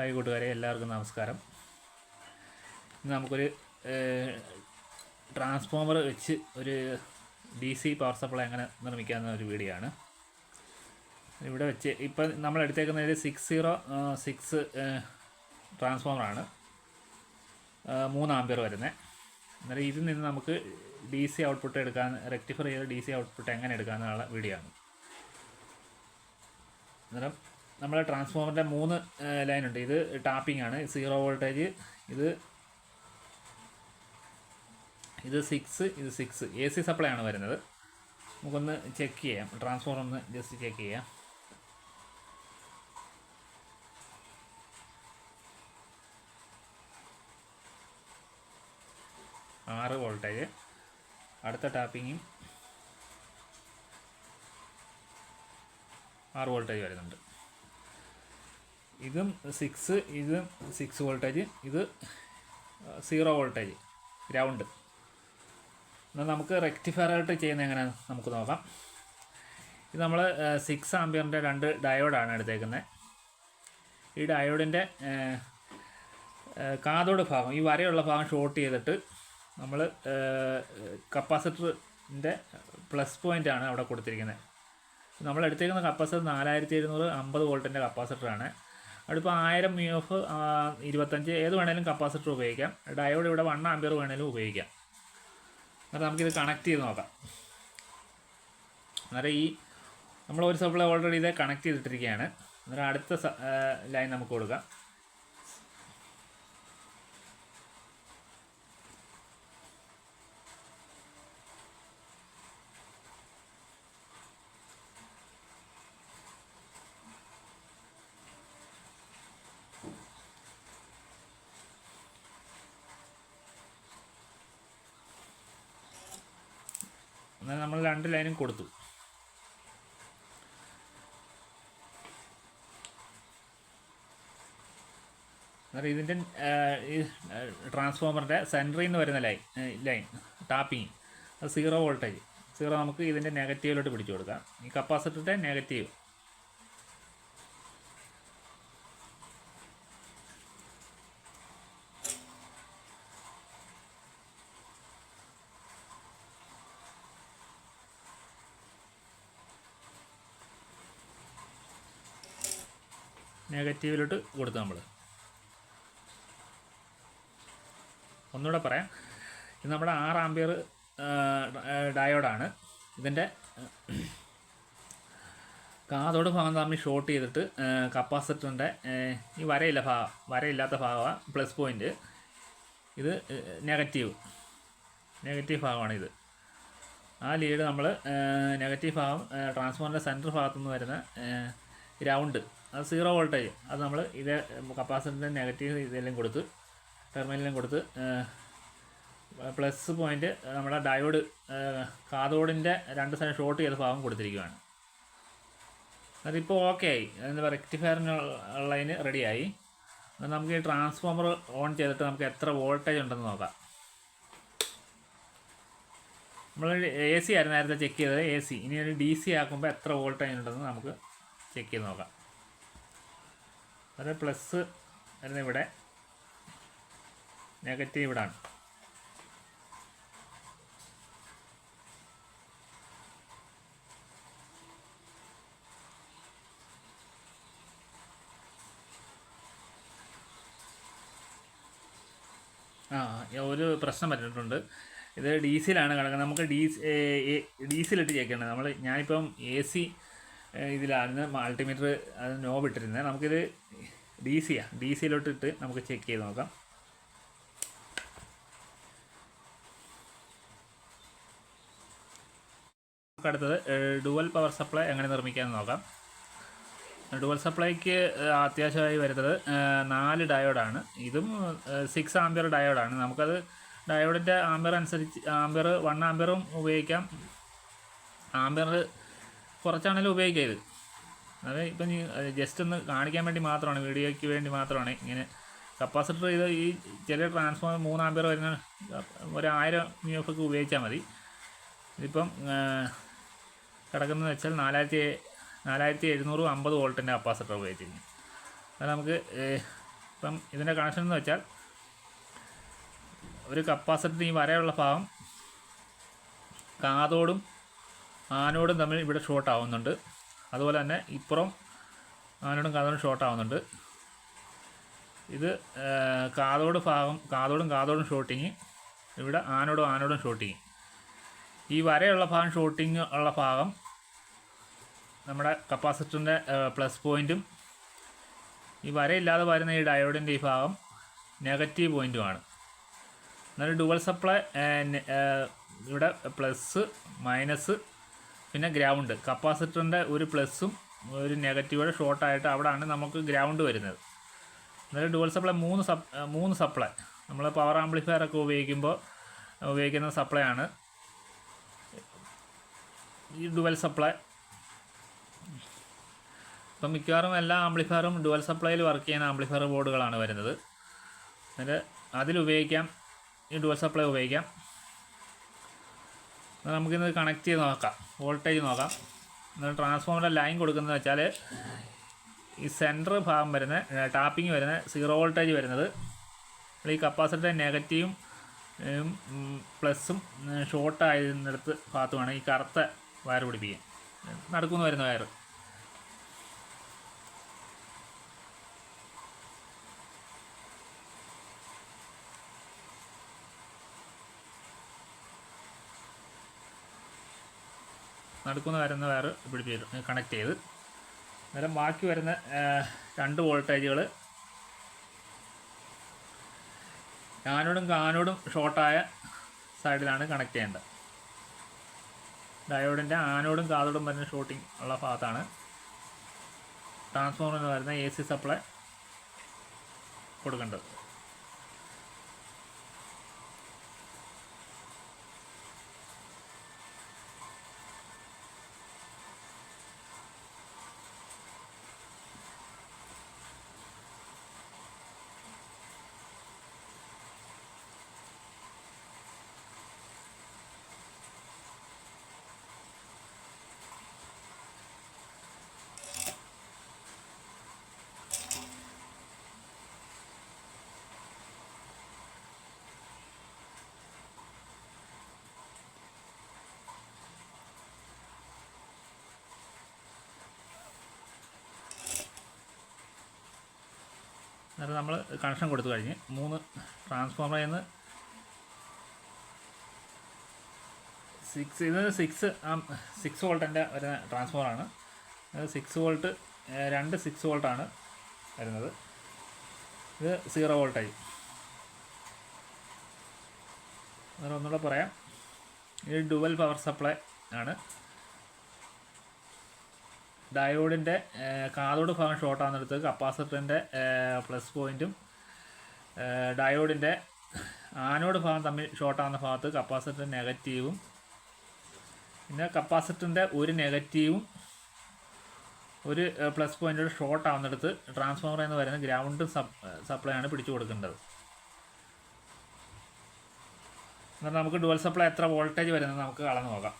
Hi കൂട്ടുകാരെ, എല്ലാവർക്കും നമസ്കാരം. ഇന്ന് നമുക്കൊരു ട്രാൻസ്ഫോമർ വെച്ച് ഒരു DC പവർ സപ്ലൈ എങ്ങനെ നിർമ്മിക്കാവുന്ന ഒരു വീഡിയോ ആണ്. ഇവിടെ വെച്ച് ഇപ്പം നമ്മൾ എടുത്തേക്കുന്നത് 606 ട്രാൻസ്ഫോമറാണ്, 3 ആമ്പിയർ വരുന്നത്. അന്നേരം ഇതിൽ നിന്ന് നമുക്ക് DC ഔട്ട്പുട്ട് എടുക്കാൻ, റെക്ടിഫർ ചെയ്ത DC ഔട്ട്പുട്ട് എങ്ങനെ എടുക്കാമെന്നുള്ള വീഡിയോ ആണ്. അന്നേരം നമ്മുടെ ട്രാൻസ്ഫോമറിൻ്റെ 3 ലൈനുണ്ട്. ഇത് ടാപ്പിംഗ് ആണ്, 0 വോൾട്ടേജ്. ഇത് 6, ഇത് 6 AC സപ്ലൈ ആണ് വരുന്നത്. നമുക്കൊന്ന് ചെക്ക് ചെയ്യാം, ട്രാൻസ്ഫോമർ ഒന്ന് ജസ്റ്റ് ചെക്ക് ചെയ്യാം. ആറ് വോൾട്ടേജ്. അടുത്ത ടാപ്പിങ്ങും 6 വോൾട്ടേജ് വരുന്നുണ്ട്. ഇതും 6, ഇതും 6 വോൾട്ടേജ്. ഇത് 0 വോൾട്ടേജ് ഗ്രൗണ്ട്. എന്നാൽ നമുക്ക് റെക്ടിഫയറായിട്ട് ചെയ്യുന്നത് എങ്ങനെയാണ് നമുക്ക് നോക്കാം. ഇത് നമ്മൾ 6 ആമ്പിയറിൻ്റെ 2 ഡയോഡാണ് എടുത്തേക്കുന്നത്. ഈ ഡയോഡിൻ്റെ കാഥോഡ് ഭാഗം, ഈ വരയുള്ള ഭാഗം ഷോർട്ട് ചെയ്തിട്ട് നമ്മൾ കപ്പാസിറ്ററിൻ്റെ പ്ലസ് പോയിൻ്റാണ് അവിടെ കൊടുത്തിരിക്കുന്നത്. നമ്മൾ എടുത്തേക്കുന്ന കപ്പാസിറ്റർ 4750 വോൾട്ടിൻ്റെ കപ്പാസിറ്ററാണ്. അതിപ്പോൾ 1000 UF 25 ഏത് വേണേലും കപ്പാസിറ്റർ ഉപയോഗിക്കാം. ഡയോഡ് ഇവിടെ 1 ആമ്പിയർ വേണേലും ഉപയോഗിക്കാം. അന്നേരം നമുക്കിത് കണക്ട് ചെയ്ത് നോക്കാം. അന്നേരം നമ്മൾ ഒരു സപ്ലൈ ഓൾറെഡി ഇത് കണക്ട് ചെയ്തിട്ടിരിക്കുകയാണ്. അന്നേരം അടുത്ത ലൈൻ നമുക്ക് കൊടുക്കാം. എന്നാൽ നമ്മൾ 2 ലൈനും കൊടുത്തു. അന്നേരം ഇതിൻ്റെ ഈ ട്രാൻസ്ഫോമറിൻ്റെ സെൻറ്ററിൽ നിന്ന് വരുന്ന ലൈൻ ടാപ്പിങ്, അത് 0 വോൾട്ടേജ്. 0 നമുക്ക് ഇതിൻ്റെ നെഗറ്റീവിലോട്ട് പിടിച്ചു കൊടുക്കാം. ഈ കപ്പാസിറ്ററിൻ്റെ നെഗറ്റീവ്. നെഗറ്റീവിലോട്ട് കൊടുത്തു. നമ്മൾ ഒന്നുകൂടെ പറയാം. ഇത് നമ്മുടെ 6 ആമ്പിയർ ഡയോഡാണ്. ഇതിൻ്റെ കാഥോഡ് ഭാഗം തമ്മിൽ ഷോർട്ട് ചെയ്തിട്ട് കപ്പാസിറ്ററിൻ്റെ ഈ വരയില്ലാത്ത ഭാഗമാണ് പ്ലസ് പോയിൻ്റ്. ഇത് നെഗറ്റീവ് ഭാഗമാണ്. ഇത് ആ ലീഡ് നമ്മൾ നെഗറ്റീവ് ഭാഗം ട്രാൻസ്ഫോമറിൻ്റെ സെൻറ്റർ ഭാഗത്തുനിന്ന് വരുന്ന ഗ്രൗണ്ട്, അത് 0 വോൾട്ടേജ്. അത് നമ്മൾ ഇത് കപ്പാസിറ്ററിൻ്റെ നെഗറ്റീവ് ഇതെല്ലാം കൊടുത്ത്, ടെർമിനലും കൊടുത്ത്, പ്ലസ് പോയിൻ്റ് നമ്മുടെ ഡയോഡ് കാഥോഡിൻ്റെ 2 സൈഡ് ഷോർട്ട് ചെയ്ത ഭാഗം കൊടുത്തിരിക്കുകയാണ്. അതിപ്പോൾ ഓക്കെ ആയി. എന്താ റെക്ടിഫയറിനുള്ളതിന് റെഡിയായി. നമുക്ക് ഈ ട്രാൻസ്ഫോമർ ഓൺ ചെയ്തിട്ട് നമുക്ക് എത്ര വോൾട്ടേജ് ഉണ്ടെന്ന് നോക്കാം. നമ്മൾ AC ആയിരുന്നു നേരത്തെ ചെക്ക് ചെയ്തത്, AC. ഇനി ഒരു DC ആക്കുമ്പോൾ എത്ര വോൾട്ടേജ് ഉണ്ടെന്ന് നമുക്ക് ചെക്ക് ചെയ്ത് നോക്കാം. അത് പ്ലസ് വരുന്ന ഇവിടെ, നെഗറ്റീവ് ഇവിടാണ്. ഒരു പ്രശ്നം പറ്റിയിട്ടുണ്ട്. ഇത് DC-യിലാണ് കിടക്കുന്നത്. നമുക്ക് DC-യിലിട്ട് ചെക്ക് ചെയ്യണം. ഞാനിപ്പം AC ഇതിലാണ് മൾട്ടിമീറ്റർ അത് നോബ് ഇട്ടിരുന്നത്. നമുക്കിത് DC-യിലോട്ട് ഇട്ട് നമുക്ക് ചെക്ക് ചെയ്ത് നോക്കാം. നമുക്കടുത്തത് ഡുവൽ പവർ സപ്ലൈ എങ്ങനെ നിർമ്മിക്കാമെന്ന് നോക്കാം. ഡുവൽ സപ്ലൈക്ക് അത്യാവശ്യമായി വരുന്നത് 4 ഡയോഡാണ്. ഇതും 6 ആമ്പിയർ ഡയോഡാണ്. നമുക്കത് ഡയോഡിൻ്റെ ആമ്പിയർ അനുസരിച്ച് 1 ആമ്പിയറും ഉപയോഗിക്കാം, ആമ്പിയർ കുറച്ചാണെങ്കിലും ഉപയോഗിക്കാം. ഇത് ഇപ്പം ജസ്റ്റ് ഒന്ന് കാണിക്കാൻ വേണ്ടി മാത്രമാണ്, വീഡിയോയ്ക്ക് വേണ്ടി മാത്രമാണ് ഇങ്ങനെ. കപ്പാസിറ്റർ ഇത് ഈ ചില ട്രാൻസ്ഫോമർ 3 ആമ്പിയർ വരുന്ന ഒരു 1000 UF ഒക്കെ ഉപയോഗിച്ചാൽ മതി. ഇതിപ്പം കിടക്കുന്നതെന്ന് വെച്ചാൽ 4750 വോൾട്ടിൻ്റെ കപ്പാസിറ്റർ ഉപയോഗിച്ചിരിക്കും. അത് നമുക്ക് ഇപ്പം ഇതിൻ്റെ കണക്ഷൻ എന്ന് വെച്ചാൽ ഒരു കപ്പാസിറ്റർ ഈ വരെയുള്ള ഭാഗം കാതോടും ആനോടും തമ്മിൽ ഇവിടെ ഷോർട്ട് ആവുന്നുണ്ട്. അതുപോലെ തന്നെ ഇപ്പുറം ആനോടും കാതോടും ഷോർട്ട് ആവുന്നുണ്ട്. ഇത് കാതോടും ഷോർട്ടിങ്, ഇവിടെ ആനോടും ഷോർട്ടിങ്. ഈ വരെയുള്ള ഭാഗം ഷോർട്ടിങ് ഉള്ള ഭാഗം നമ്മുടെ കപ്പാസിറ്ററിൻ്റെ പ്ലസ് പോയിൻറ്റും, ഈ വരയില്ലാതെ വരുന്ന ഈ ഡയോഡിൻ്റെ ഈ ഭാഗം നെഗറ്റീവ് പോയിൻറ്റുമാണ്. എന്നാലും ഡുവൽ സപ്ലൈ ഇവിടെ പ്ലസ് മൈനസ് പിന്നെ ഗ്രൗണ്ട്, കപ്പാസിറ്ററിൻ്റെ ഒരു പ്ലസ്സും ഒരു നെഗറ്റീവോടെ ഷോർട്ടായിട്ട് അവിടെയാണ് നമുക്ക് ഗ്രൗണ്ട് വരുന്നത്. എന്നാലും ഡുവൽ സപ്ലൈ മൂന്ന് സപ്ലൈ നമ്മൾ പവർ ആംപ്ലിഫയർ ഒക്കെ ഉപയോഗിക്കുന്ന സപ്ലൈ ആണ് ഈ ഡുവൽ സപ്ലൈ. ഇപ്പം മിക്കവാറും എല്ലാ ആംപ്ലിഫയറും ഡുവൽ സപ്ലൈയിൽ വർക്ക് ചെയ്യുന്ന ആംപ്ലിഫയർ ബോർഡുകളാണ് വരുന്നത്. എന്നിട്ട് അതിലുപയോഗിക്കാം, ഈ ഡുവൽ സപ്ലൈ ഉപയോഗിക്കാം. നമുക്കിത് കണക്ട് ചെയ്ത് നോക്കാം, വോൾട്ടേജ് നോക്കാം. എന്നിട്ട് ട്രാൻസ്ഫോമറിൻ്റെ ലൈൻ കൊടുക്കുന്നത് വെച്ചാൽ ഈ സെൻറ്റർ ഭാഗം വരുന്ന ടാപ്പിംഗ് വരുന്ന 0 വോൾട്ടേജ് വരുന്നത് ഈ കപ്പാസിറ്റർ നെഗറ്റീവും പ്ലസും ഷോർട്ടായിരുന്നിടത്ത് ഭാഗത്തുമാണ് ഈ കറുത്ത വയർ പിടിപ്പിക്കുക, നടക്കുന്നു വരുന്ന വയർ. നടക്കുന്ന വരുന്ന വയർ പിടിപ്പിച്ച് കണക്ട് ചെയ്ത് അന്നേരം ബാക്കി വരുന്ന 2 വോൾട്ടേജുകൾ ആനോടും ഷോർട്ടായ സൈഡിലാണ് കണക്ട് ചെയ്യേണ്ടത്. ഡയോഡിൻ്റെ ആനോടും കാതോടും വരുന്ന ഷോർട്ടിങ് ഉള്ള ഭാഗത്താണ് ട്രാൻസ്ഫോമറിൽ നിന്ന് വരുന്ന AC സപ്ലൈ കൊടുക്കേണ്ടത്. എന്നിട്ട് നമ്മൾ കണക്ഷൻ കൊടുത്തു കഴിഞ്ഞ് 3 ട്രാൻസ്ഫോമറിൽ നിന്ന് 6 വോൾട്ടിൻ്റെ വരുന്ന ട്രാൻസ്ഫോമറാണ്. 6 വോൾട്ട് 6 വോൾട്ടാണ് വരുന്നത്. ഇത് 0 വോൾട്ടായി. അന്നേരം ഒന്നുകൂടെ പറയാം, ഇത് ഡുവൽ പവർ സപ്ലൈ ആണ്. ഡയോഡിൻ്റെ കാതോട് ഭാഗം ഷോർട്ട് ആകുന്നിടത്ത് കപ്പാസിറ്ററിൻ്റെ പ്ലസ് പോയിൻറ്റും ഡയോഡിൻ്റെ ആനോട് ഭാഗം തമ്മിൽ ഷോർട്ട് ആകുന്ന ഭാഗത്ത് കപ്പാസിറ്റർ നെഗറ്റീവും, പിന്നെ കപ്പാസിറ്ററിൻ്റെ ഒരു നെഗറ്റീവും ഒരു പ്ലസ് പോയിൻറ്റോട് ഷോർട്ട് ആകുന്നിടത്ത് ട്രാൻസ്ഫോമറിൽ നിന്ന് വരുന്ന ഗ്രൗണ്ട് സപ്ലൈ ആണ് പിടിച്ചു കൊടുക്കേണ്ടത്. എന്നാൽ നമുക്ക് ഡുവൽ സപ്ലൈ എത്ര വോൾട്ടേജ് വരുന്നത് നമുക്ക് അളന്ന് നോക്കാം.